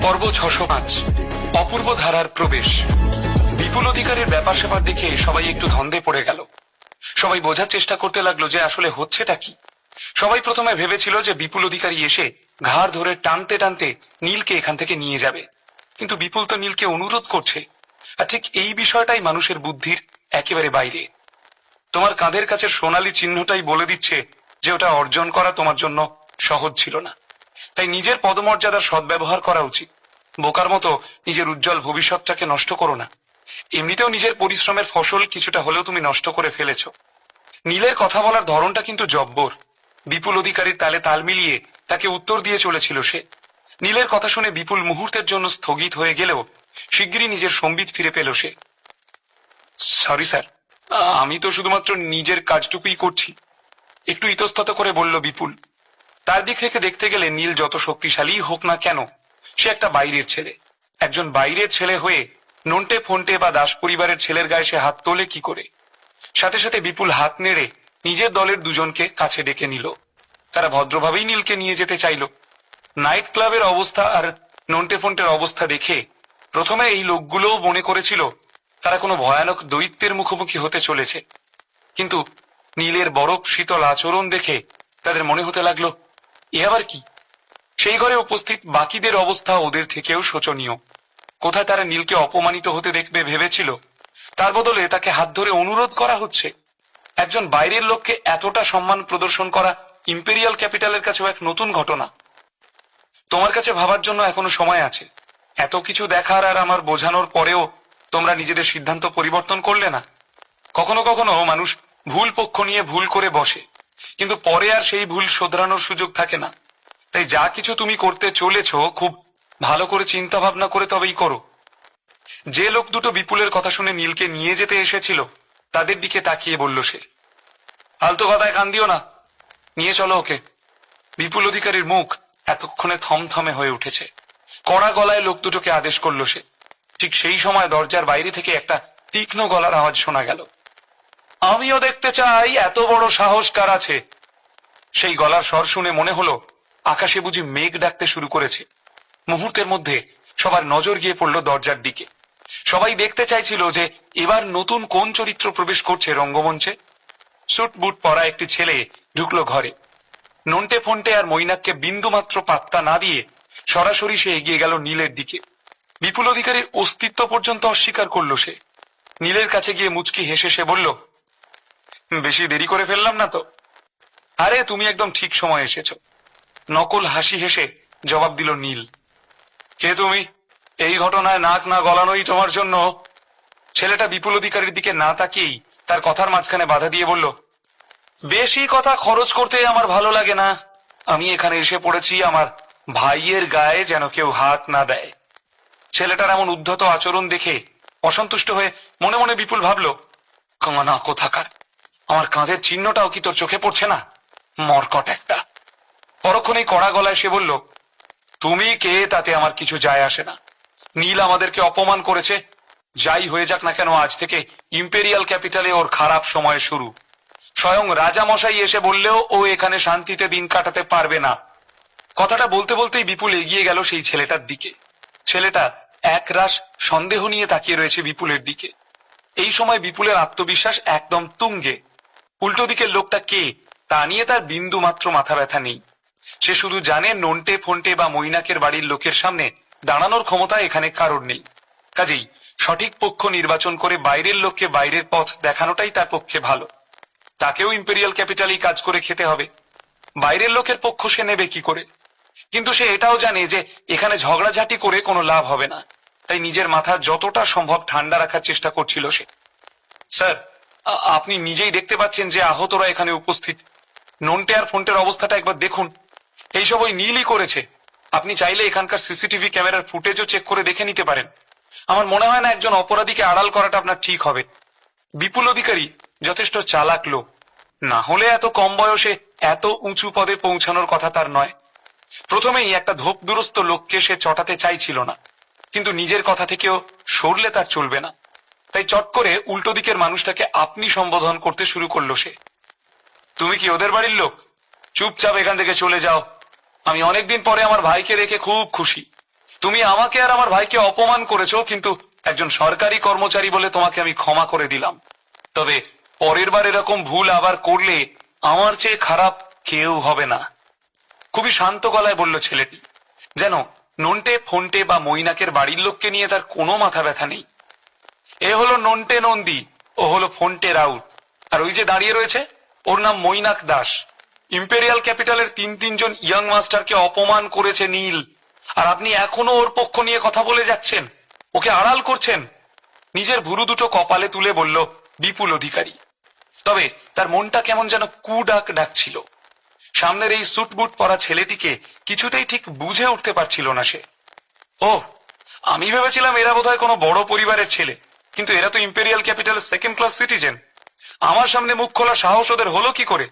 পর্ব 605 অপূর্ব ধারার প্রবেশ। বিপুল অধিকারের ব্যাপার স্যাপার দেখে সবাই একটু ধন্দে পড়ে গেল। সবাই বোঝার চেষ্টা করতে লাগলো যে আসলে হচ্ছেটা কি। সবাই প্রথমে ভেবেছিল যে বিপুল অধিকারী এসে ঘাড় ধরে টানতে টানতে নীলকে এখান থেকে নিয়ে যাবে, কিন্তু বিপুল তো নীলকে অনুরোধ করছে। আর ঠিক এই বিষয়টাই মানুষের বুদ্ধির একেবারে বাইরে। তোমার কাঁধের কাছে সোনালী চিহ্নটাই বলে দিচ্ছে যে ওটা অর্জন করা তোমার জন্য সহজ ছিল না। তাই নিজের পদমর্যাদার সদ্ব্যবহার করা উচিত। বোকার মতো নিজের উজ্জ্বল ভবিষ্যৎটাকে নষ্ট করো না। এমনিতেও নিজের পরিশ্রমের ফসল কিছুটা হলেও তুমি নষ্ট করে ফেলেছ। নীলের কথা বলার ধরনটা কিন্তু জব্বর। বিপুল অধিকারীর তালে তাল মিলিয়ে তাকে উত্তর দিয়ে চলেছিল সে। নীলের কথা শুনে বিপুল মুহূর্তের জন্য স্থগিত হয়ে গেলেও শিগগিরই নিজের সম্বিত ফিরে পেল সে। সরি স্যার, আমি তো শুধুমাত্র নিজের কাজটুকুই করছি, একটু ইতস্তত করে বলল বিপুল। তার দিক থেকে দেখতে গেলে নীল যত শক্তিশালী হোক না কেন, সে একটা বাইরের ছেলে। একজন বাইরের ছেলে হয়ে নন্টে ফন্টে বা দাস পরিবারের ছেলের গায়ে সে হাত তোলে কি করে? সাথে সাথে বিপুল হাত নেড়ে নিজের দলের দুজনকে কাছে ডেকে নিল। তারা ভদ্রভাবেই নীলকে নিয়ে যেতে চাইল। নাইট ক্লাবের অবস্থা আর নন্টে ফন্টের অবস্থা দেখে প্রথমে এই লোকগুলোও মনে করেছিল তারা কোনো ভয়ানক দৈত্যের মুখোমুখি হতে চলেছে, কিন্তু নীলের বরফ শীতল আচরণ দেখে তাদের মনে হতে লাগলো এ আবার কি? সেই ঘরে উপস্থিত বাকিদের অবস্থা ওদের থেকেও শোচনীয়। কোথায় তারা নীলকে অপমানিত হতে দেখবে ভেবেছিল, তার বদলে তাকে হাত ধরে অনুরোধ করা হচ্ছে। একজন বাইরের লোককে এতটা সম্মান প্রদর্শন করা ইম্পেরিয়াল ক্যাপিটালের কাছেও এক নতুন ঘটনা। তোমার কাছে ভাবার জন্য এখনো সময় আছে। এত কিছু দেখার আর আমার বোঝানোর পরেও তোমরা নিজেদের সিদ্ধান্ত পরিবর্তন করলে না। কখনো কখনো মানুষ ভুল পক্ষ নিয়ে ভুল করে বসে, কিন্তু পরে আর সেই ভুল শোধরানোর সুযোগ থাকে না। তাই যা কিছু তুমি করতে চলেছ খুব ভালো করে চিন্তা ভাবনা করে তবেই করো। যে লোক দুটো বিপুলের কথা শুনে নীলকে নিয়ে যেতে এসেছিল তাদের দিকে তাকিয়ে বলল সে। ফালতু কথায় কান দিও না, নিয়ে চলো ওকে। বিপুল অধিকারীর মুখ এতক্ষণে থমথমে হয়ে উঠেছে। কড়া গলায় লোক দুটোকে আদেশ করলো সে। ঠিক সেই সময় দরজার বাইরে থেকে একটা তীক্ষ্ণ গলার আওয়াজ শোনা গেল। আমিও দেখতে চাই এত বড় সাহস কার আছে। সেই গলার স্বর শুনে মনে হলো আকাশে বুঝি মেঘ ডাকতে শুরু করেছে। মুহূর্তের মধ্যে সবার নজর গিয়ে পড়ল দরজার দিকে। সবাই দেখতে চাইছিল যে এবার নতুন কোন চরিত্র প্রবেশ করছে রঙ্গমঞ্চে। স্যুট বুট পরা একটি ছেলে ঢুকলো ঘরে। নন্টে ফন্টে আর মৈনাককে বিন্দুমাত্র পাত্তা না দিয়ে সরাসরি সে এগিয়ে গেল নীলের দিকে। বিপুল অধিকারীর অস্তিত্ব পর্যন্ত অস্বীকার করলো সে। নীলের কাছে গিয়ে মুচকি হেসে সে বলল, বেশি দেরি করে ফেললাম না তো? আরে তুমি একদম ঠিক সময় এসেছো, নকল হাসি হেসে জবাব দিল নীল। কে তুমি? এই ঘটনায় নাক না গলানোই তোমার জন্য। ছেলেটা বিপুল অধিকারীর দিকে না তাকিয়েই তার কথার মাঝখানে বাধা দিয়ে বলল, বেশি কথা খরচ করতে আমার ভালো লাগে না। আমি এখানে এসে পড়েছি আমার ভাইয়ের গায়ে যেন কেউ হাত না দেয়। ছেলেটার এমন উদ্ধত আচরণ দেখে অসন্তুষ্ট হয়ে মনে মনে বিপুল ভাবল, কানা কোথাকার, আমার কাঁধের চিহ্নটাও কি তোর চোখে পড়ছে না? মরকট একটা। পরক্ষণেই কড়া গলায় সে বলল, তুমি কে তাতে আমার কিছু যায় আসে না। নীল আমাদেরকে অপমান করেছে, যাই হয়ে যাক না কেন আজ থেকে ইম্পেরিয়াল ক্যাপিটালে ওর খারাপ সময় শুরু। স্বয়ং রাজা মশাই এসে বললেও ও এখানে শান্তিতে দিন কাটাতে পারবে না। কথাটা বলতে বলতেই বিপুল এগিয়ে গেল সেই ছেলেটার দিকে। ছেলেটা একরাশ সন্দেহ নিয়ে তাকিয়ে রয়েছে বিপুলের দিকে। এই সময় বিপুলের আত্মবিশ্বাস একদম তুঙ্গে। উল্টো দিকের লোকটা কে তা নিয়ে তার বিন্দু মাত্র মাথা ব্যথা নেই। সে শুধু জানে নন্টে ফন্টে বা মৈনাকের বাড়ির লোকের সামনে দাঁড়ানোর ক্ষমতা এখানে কারোর নেই। কাজেই সঠিক পক্ষ নির্বাচন করে বাইরের লোককে বাইরের পথ দেখানোটাই তার পক্ষে ভালো। তাকেও ইম্পেরিয়াল ক্যাপিটালেই কাজ করে খেতে হবে। বাইরের লোকের পক্ষ সে নেবে কি করে? কিন্তু সে এটাও জানে যে এখানে ঝগড়াঝাটি করে কোনো লাভ হবে না। তাই নিজের মাথা যতটা সম্ভব ঠান্ডা রাখার চেষ্টা করছিল সে। স্যার, আপনি নিজেই দেখতে পাচ্ছেন যে আহতরা এখানে উপস্থিত। নন্টে আর ফন্টের অবস্থাটা একবার দেখুন। এইসব ওই নীলই করেছে। আপনি চাইলে এখানকার সিসিটিভি ক্যামেরার ফুটেজও চেক করে দেখে নিতে পারেন। আমার মনে হয় না একজন অপরাধীকে আড়াল করাটা আপনার ঠিক হবে। বিপুল অধিকারী যথেষ্ট চালাক লোক, না হলে এত কম বয়সে এত উঁচু পদে পৌঁছানোর কথা তার নয়। প্রথমেই একটা ধোপ দুরস্ত লোককে সে চটাতে চাইছিল না, কিন্তু নিজের কথা থেকেও সরলে তার চলবে না। তাই চট করে উল্টো দিকের মানুষটাকে আপনি সম্বোধন করতে শুরু করলো সে। তুমি কি ওদের বাড়ির লোক? চুপচাপ এখান থেকে চলে যাও। আমি অনেকদিন পরে আমার ভাইকে দেখে খুব খুশি। তুমি আমাকে আর আমার ভাইকে অপমান করেছো, কিন্তু একজন সরকারি কর্মচারী বলে তোমাকে আমি ক্ষমা করে দিলাম। তবে পরের বার এরকম ভুল আবার করলে আমার চেয়ে খারাপ কেউ হবে না। খুবই শান্ত গলায় বলল ছেলেটি, যেন নন্টে ফন্টে বা মৈনাকের বাড়ির লোককে নিয়ে তার কোনো মাথা ব্যথা নেই। এ হলো নন্টে নন্দী, ও হলো ফন্টে রাউত, আর ওই যে দাঁড়িয়ে রয়েছে ওর নাম মৈনাক দাস। ইম্পেরিয়াল ক্যাপিটালের তিনজন ইয়াং মাস্টারকে অপমান করেছে নীল, আর আপনি এখনো ওর পক্ষ নিয়ে কথা বলে যাচ্ছেন, ওকে আড়াল করছেন। নিজের ভুরু দুটো কপালে তুলে বলল বিপুল অধিকারী। তবে তার মনটা কেমন যেন কুডাক ডাকছিল। সামনের এই স্যুটবুট পরা ছেলেটিকে কিছুতেই ঠিক বুঝে উঠতে পারছিল না সে। ও, আমি ভেবেছিলাম এরা বোধহয় কোনো বড় পরিবারের ছেলে, কিন্তু এরা তো ইম্পেরিয়াল ক্যাপিটালের সেকেন্ড ক্লাস সিটিজেন। আমার সামনে মুখ খোলা সাহস ওদের হলো কি করে?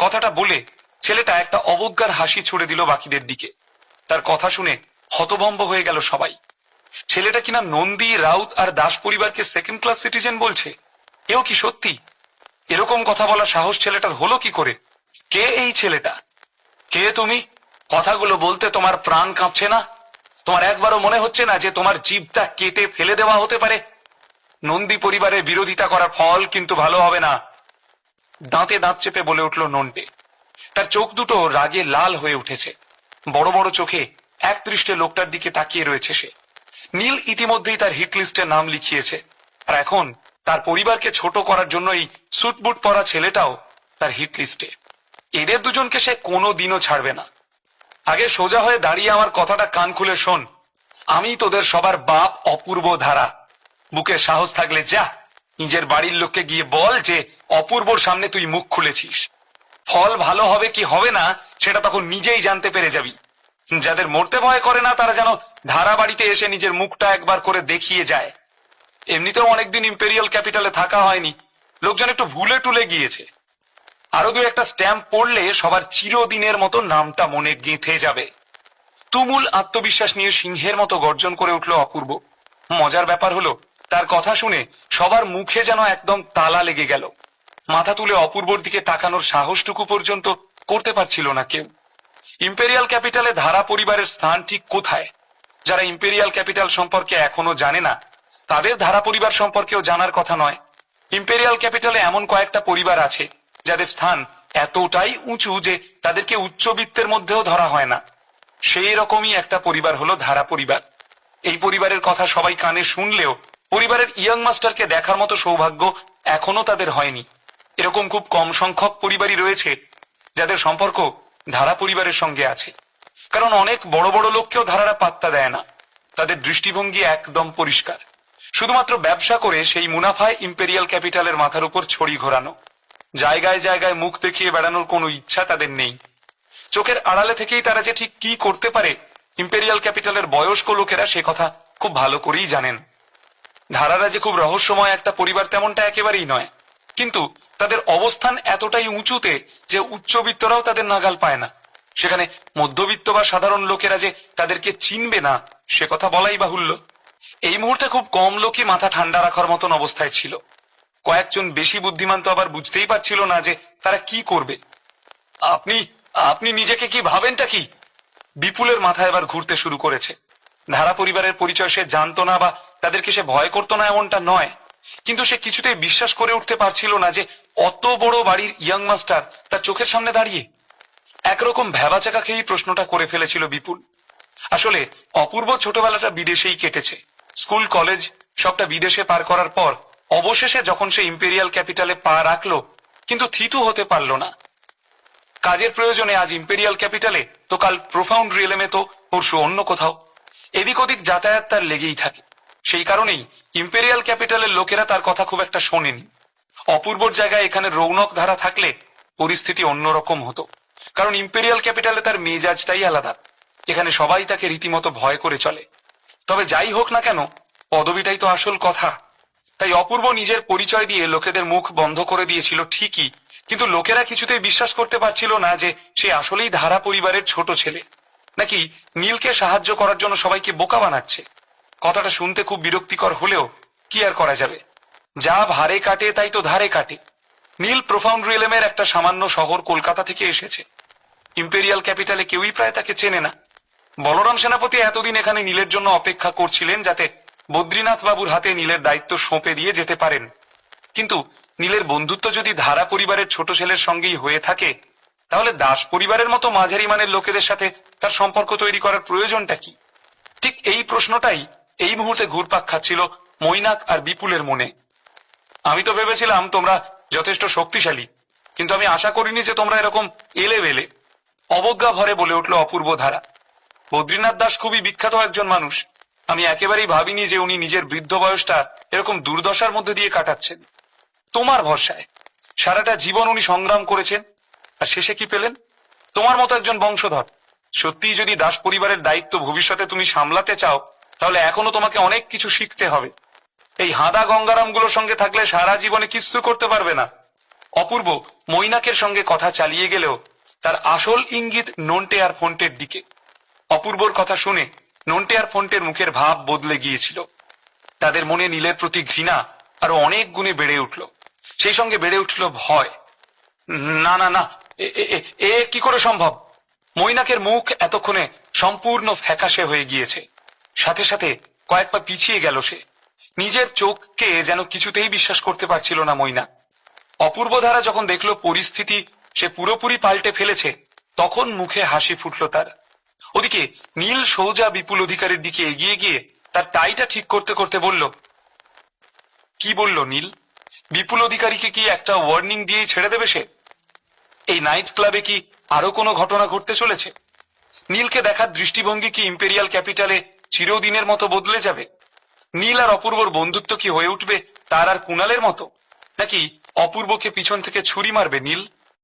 কথাটা বলে ছেলেটা একটা অবজ্ঞার হাসি ছুড়ে দিল বাকিদের দিকে। তার কথা শুনে হতভম্ব হয়ে গেল সবাই। ছেলেটা কিনা নন্দী, রাউত আর দাস পরিবারকে সেকেন্ড ক্লাস সিটিজেন বলছে। এও কি সত্যি? এরকম কথা বলার সাহস ছেলেটার হলো কি করে? কে এই ছেলেটা? কে তুমি? কথাগুলো বলতে তোমার প্রাণ কাঁপছে না? তোমার একবারও মনে হচ্ছে না যে তোমার জিভটা কেটে ফেলে দেওয়া হতে পারে? নন্দী পরিবারের বিরোধিতা করার ফল কিন্তু ভালো হবে না। দাঁতে দাঁত চেপে বলে উঠল নন্টে। তার চোখ দুটো রাগে লাল হয়ে উঠেছে। বড় বড় চোখে একদৃষ্টে লোকটার দিকে তাকিয়ে রয়েছে সে। নীল ইতিমধ্যেই তার হিট লিস্টে নাম লিখিয়েছে, আর এখন তার পরিবারকে ছোট করার জন্য এই স্যুটবুট পরা ছেলেটাও তার হিট লিস্টে। এদের দুজনকে সে কোনো দিনও ছাড়বে না। আগে সোজা হয়ে দাঁড়িয়ে আমার কথাটা কান খুলে শোন। আমি তোদের সবার বাপ অপূর্ব ধারা। বুকে সাহস থাকলে যা, নিজের বাড়ির লোককে গিয়ে বল যে অপূর্বর সামনে তুই মুখ খুলেছিস। ফল ভালো হবে কি হবে না সেটা তখন নিজেই জানতে পেরে যাবি। যাদের মরতে ভয় করে না তারা যেন ধারা বাড়িতে এসে নিজের মুখটা একবার করে দেখিয়ে যায়। এমনিতেও অনেকদিন ইম্পেরিয়াল ক্যাপিটালে থাকা হয়নি, লোকজন একটু ভুলে টুলে গিয়েছে। আরো দু একটা স্ট্যাম্প পড়লে সবার চিরদিনের মতো নামটা মনে গেঁথে যাবে। তুমুল আত্মবিশ্বাস নিয়ে সিংহের মতো গর্জন করে উঠল অপূর্ব। মজার ব্যাপার হলো, তার কথা শুনে সবার মুখে যেন একদম তালা লেগে গেল। মাথা তুলে অপূর্বর দিকে তাকানোর সাহসটুকু পর্যন্ত করতে পারছিল না কেউ। ইম্পেরিয়াল ক্যাপিটালে ধারা পরিবারের স্থান ঠিক কোথায়? যারা ইম্পেরিয়াল ক্যাপিটাল সম্পর্কে এখনো জানে না তাদের ধারা পরিবার সম্পর্কেও জানার কথা নয়। ইম্পেরিয়াল ক্যাপিটালে এমন কয়েকটা পরিবার আছে যাদের স্থান এতটাই উঁচু যে তাদেরকে উচ্চবিত্তের মধ্যেও ধরা হয় না। সেই রকমই একটা পরিবার হলো ধারা পরিবার। এই পরিবারের কথা সবাই কানে শুনলেও পরিবারের ইয়াং মাস্টারকে দেখার মতো সৌভাগ্য এখনো তাদের হয়নি। এরকম খুব কম সংখ্যক পরিবারই রয়েছে যাদের সম্পর্ক ধারা পরিবারের সঙ্গে আছে। কারণ অনেক বড় বড় লোককেও ধারারা পাত্তা দেয় না। তাদের দৃষ্টিভঙ্গি একদম পরিষ্কার, শুধুমাত্র ব্যবসা করে সেই মুনাফায় ইম্পেরিয়াল ক্যাপিটালের মাথার উপর ছড়ি ঘোরানো। জায়গায় জায়গায় মুখ দেখিয়ে বেড়ানোর কোনো ইচ্ছা তাদের নেই। চোখের আড়ালে থেকেই তারা যে ঠিক কি করতে পারে ইম্পেরিয়াল ক্যাপিটালের বয়স্ক লোকেরা সে কথা খুব ভালো করেই জানেন। ধারারা যে খুব রহস্যময় একটা পরিবার তেমনটা একেবারেই নয়, কিন্তু তাদের অবস্থান এতটাই উঁচুতে যে উচ্চবিত্তরাও তাদের নাগাল পায় না। সেখানে মধ্যবিত্ত বা সাধারণ লোকেরা যে তাদেরকে চিনবে না সে কথা বলাই বাহুল্য। এই মুহূর্তে খুব কম লোকই মাথা ঠান্ডা রাখার মতন অবস্থায় ছিল। কয়েকজন বেশি বুদ্ধিমান তো আবার বুঝতেই পারছিল না যে তারা কি করবে। আপনি আপনি নিজেকে কি ভাবেনটা কি? বিপুলের মাথা এবার ঘুরতে শুরু করেছে। ধারা পরিবারের পরিচয় সে জানতো না বা তাদেরকে সে ভয় করতো না এমনটা নয়, কিন্তু সে কিছুতেই বিশ্বাস করে উঠতে পারছিল না যে অত বড় বাড়ির ইয়াং মাস্টার তার চোখের সামনে দাঁড়িয়ে। একরকম ভ্যাবাচাকা খেয়েই প্রশ্নটা করে ফেলেছিল বিপুল। আসলে অপূর্ব ছোটবেলাটা বিদেশেই কেটেছে। স্কুল কলেজ সবটা বিদেশে পার করার পর অবশেষে যখন সে ইম্পেরিয়াল ক্যাপিটালে পা রাখলো, কিন্তু থিতু হতে পারল না। কাজের প্রয়োজনে আজ ইম্পেরিয়াল ক্যাপিটালে তো কাল প্রোফাউন্ড রিয়েলেমে তো পরশু অন্য কোথাও। এদিক ওদিক যাতায়াত তার লেগেই থাকে। সেই কারণেই ইম্পেরিয়াল ক্যাপিটালের লোকেরা তার কথা খুব একটা শোনেনি। অপূর্বর জায়গায় এখানে রৌনক ধারা থাকলে পরিস্থিতি অন্যরকম হতো, কারণ ইম্পেরিয়াল ক্যাপিটালে তার মেজাজটাই আলাদা। এখানে সবাই তাকে রীতিমতো ভয় করে চলে। তবে যাই হোক না কেন, পদবিটাই তো আসল কথা। তাই অপূর্ব নিজের পরিচয় দিয়ে লোকেদের মুখ বন্ধ করে দিয়েছিল ঠিকই, কিন্তু লোকেরা কিছুতেই বিশ্বাস করতে পারছিল না যে সে আসলেই ধারা পরিবারের ছোট ছেলে, নাকি নীলকে সাহায্য করার জন্য সবাইকে বোকা বানাচ্ছে। কথাটা শুনতে খুব বিরক্তিকর হলেও কি আর করা যাবে। যা ভারে কাটে তাই তো ধারে কাটে। নীল প্রোফাউন্ড রিয়েলেমের একটা সামান্য শহর কলকাতা থেকে এসেছে। ইম্পেরিয়াল ক্যাপিটালে কেউই প্রায় তাকে চেনে না। বলরাম সেনাপতি এতদিন এখানে নীলের জন্য অপেক্ষা করছিলেন যাতে বদ্রীনাথ বাবুর হাতে নীলের দায়িত্ব সঁপে দিয়ে যেতে পারেন। কিন্তু নীলের বন্ধুত্ব যদি ধারা পরিবারের ছোট ছেলের সঙ্গেই হয়ে থাকে, তাহলে দাস পরিবারের মতো মাঝারি মানের লোকেদের সাথে তার সম্পর্ক তৈরি করার প্রয়োজনটা কি? ঠিক এই প্রশ্নটাই এই মুহূর্তে ঘুরপাক খাচ্ছিল মৈনাক আর বিপুলের মনে। আমি তো ভেবেছিলাম তোমরা যথেষ্ট শক্তিশালী, কিন্তু আমি আশা করিনি যে তোমরা এরকম এলেবেলে। অবজ্ঞা ভরে বলে উঠল অপূর্ব ধারা। বদ্রীনাথ দাস খুবই বিখ্যাত একজন মানুষ। আমি একেবারেই ভাবিনি যে উনি নিজের বৃদ্ধ বয়সটা এরকম দুর্দশার মধ্যে দিয়ে কাটাচ্ছেন। তোমার ভরসায় সারাটা জীবন উনি সংগ্রাম করেছেন, আর শেষে কি পেলেন? তোমার মতো একজন বংশধর। সত্যিই যদি দাস পরিবারের দায়িত্ব ভবিষ্যতে তুমি সামলাতে চাও, তাহলে এখনো তোমাকে অনেক কিছু শিখতে হবে। এই হাদা গঙ্গারাম গুলোর সঙ্গে থাকলে সারা জীবনে কিছু করতে পারবে না। অপূর্ব মৈনাকের সঙ্গে কথা চালিয়ে গেলেও তার আসল ইঙ্গিত নন্টে আর ফন্টের দিকে। অপূর্বর কথা শুনে নন্টে আর ফন্টের মুখের ভাব বদলে গিয়েছিল। তাদের মনে নীলের প্রতি ঘৃণা আরো অনেক গুণে বেড়ে উঠল। সেই সঙ্গে বেড়ে উঠল ভয়। না না না, এ কি করে সম্ভব? মৈনাকের মুখ এতক্ষণে সম্পূর্ণ ফ্যাকাশে হয়ে গিয়েছে। সাথে সাথে কয়েক পা পিছিয়ে গেল সে। নিজের চোখকে যেন কিছুতেই বিশ্বাস করতে পারছিল না মৈনাক। অপূর্ব ধারা যখন দেখলো পরিস্থিতি সে পুরোপুরি পাল্টে ফেলেছে, তখন মুখে হাসি ফুটল তার। ওদিকে নীল সৌজা বিপুল অধিকারের দিকে এগিয়ে গিয়ে তার টাইটা ঠিক করতে করতে বলল, কি বলল নীল? বিপুল অধিকারীকে কি একটা ওয়ার্নিং দিয়েই ছেড়ে দেবে সে? এই নাইট ক্লাবে কি আরো কোনো ঘটনা ঘটতে চলেছে? নীলকে দেখার দৃষ্টিভঙ্গি কি ইম্পেরিয়াল ক্যাপিটালে চিরদিনের মতো বদলে যাবে? নীল আর অপূর্বর বন্ধুত্ব কি হয়ে উঠবে তার আর কুণালের মতো? নাকি অপূর্বকে পিছন থেকে ছুরি মারবে নীল?